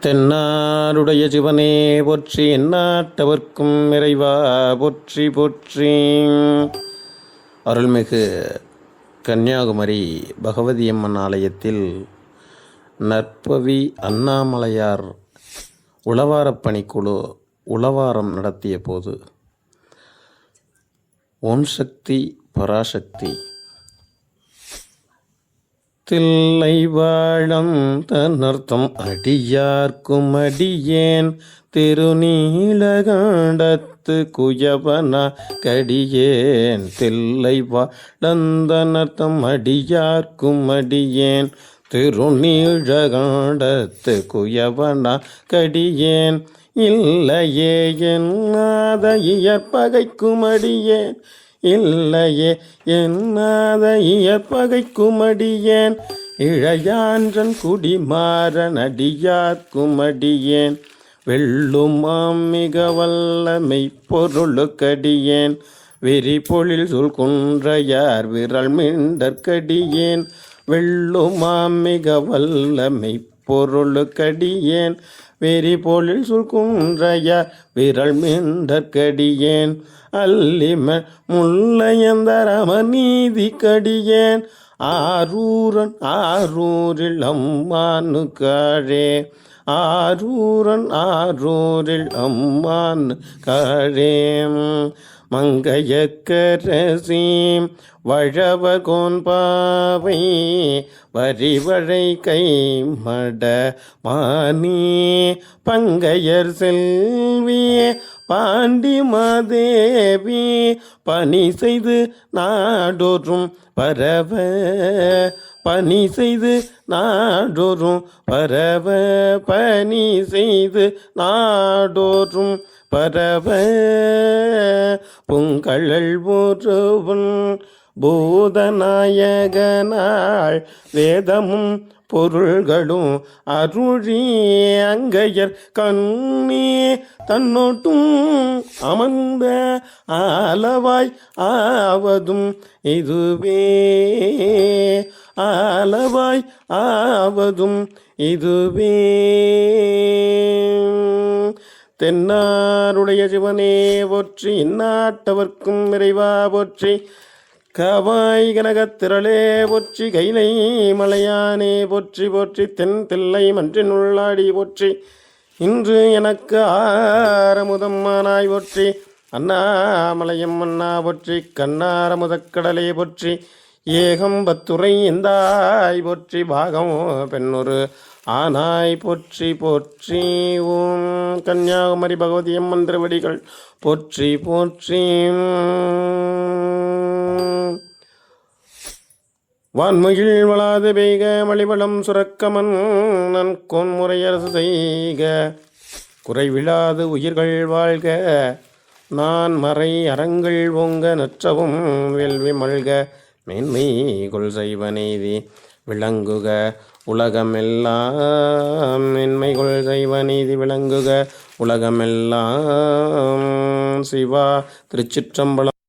தென்னாடுடைய சிவனே போற்றி, எந்நாட்டவர்க்கும் இறைவா போற்றி போற்றி. அருள்மிகு கன்னியாகுமரி பகவதியம்மன் ஆலயத்தில் நற்பவி அண்ணாமலையார் உழவாரப் பணிக்குழு உழவாரம் நடத்திய போது ஓம் சக்தி பராசக்தி தில்லை வாழம் தன்னர்த்தம் அடியார்க்கும் அடியேன் திருநீலகண்டத்து குயவனா கடியேன். தில்லை வாழந்தனர்த்தம் அடியார்க்கும் அடியேன் திருநீலகண்டத்து குயவனா கடியேன். இல்லையே என்னாத இயற்பகைக்கும் அடியேன், இல்லையே என்னாத இயற்பகைக்கும் அடியேன். இழையான்றன் குடிமாறன் அடியார்க்கும் அடியேன். வெள்ளுமாம் மிக வல்லமை பொருளுக்கடியேன். விரிபொழில் சொல் குன்றையார் விரல் மிண்டற்கடியேன். வெள்ளுமாம் மிக வல்லமை பொருளுக்கடியேன். விரிபொழில் சொல் குன்றையார் விரல் மிண்டற்கடியேன். அல்லிம முல்லையந்தரம நீதி கடியேன். ஆரூரன் ஆரூரில் அம்மானு காழே, ஆரூரன் ஆரூரில் அம்மானு காழே. மங்கையக்கரசீம் வழவகோன் பாவை வரிவழை கை மட மானி. பங்கையர் செல்வி பாண்டி மாதேவி பணி செய்து நாடோறும் பரவ, பணி செய்து நாடோறும் பரவ, பணி செய்து நாடோறும் பரவ. புங்கழல் ஒருவன் பூதநாயகனாள் வேதமும் பொருள்களும் அருழி அங்கையர் கண்ணே தன்னோட்டும் அமர்ந்த ஆலவாய் ஆவதும் இதுவே, ஆலவாய் ஆவதும் இதுவே. தென்னாருடைய சிவனே போற்றி, இந்நாட்டவர்க்கும் இறைவா போற்றி. கவாய் கனகத்திரளே போற்றி, கைலை மலையானே போற்றி போற்றி. தென் தில்லை மன்றின் உள்ளாடி போற்றி, இன்று எனக்கு ஆரமுதம்மானாய் போற்றி. அண்ணாமலையம் மன்னா போற்றி, கண்ணார முதக்கடலே போற்றி. ஏகம்பத்துறை எந்தாய் போற்றி, பாகம் பெண்ணொரு ஆனாய் போற்றி போற்றி. ஓம் கன்னியாகுமரி பகவதியம்மன் திருவடிகள் போற்றி போற்றி. வான்மகிழ் வளாது பெய்க மலிவளம் சுரக்கமன் நன் கொன்முறையரசு செய்க. குறைவிழாது உயிர்கள் வாழ்க, நான் மறை அறங்கள் ஓங்க நற்றவும் வேள்வி மல்க. மேன்மை கொள் செய்வ நீதி விளங்குக உலகமெல்லாம், மேன்மை கொள் செய்வ நீதி விளங்குக உலகமெல்லாம். சிவா திருச்சிற்றம்பலம்.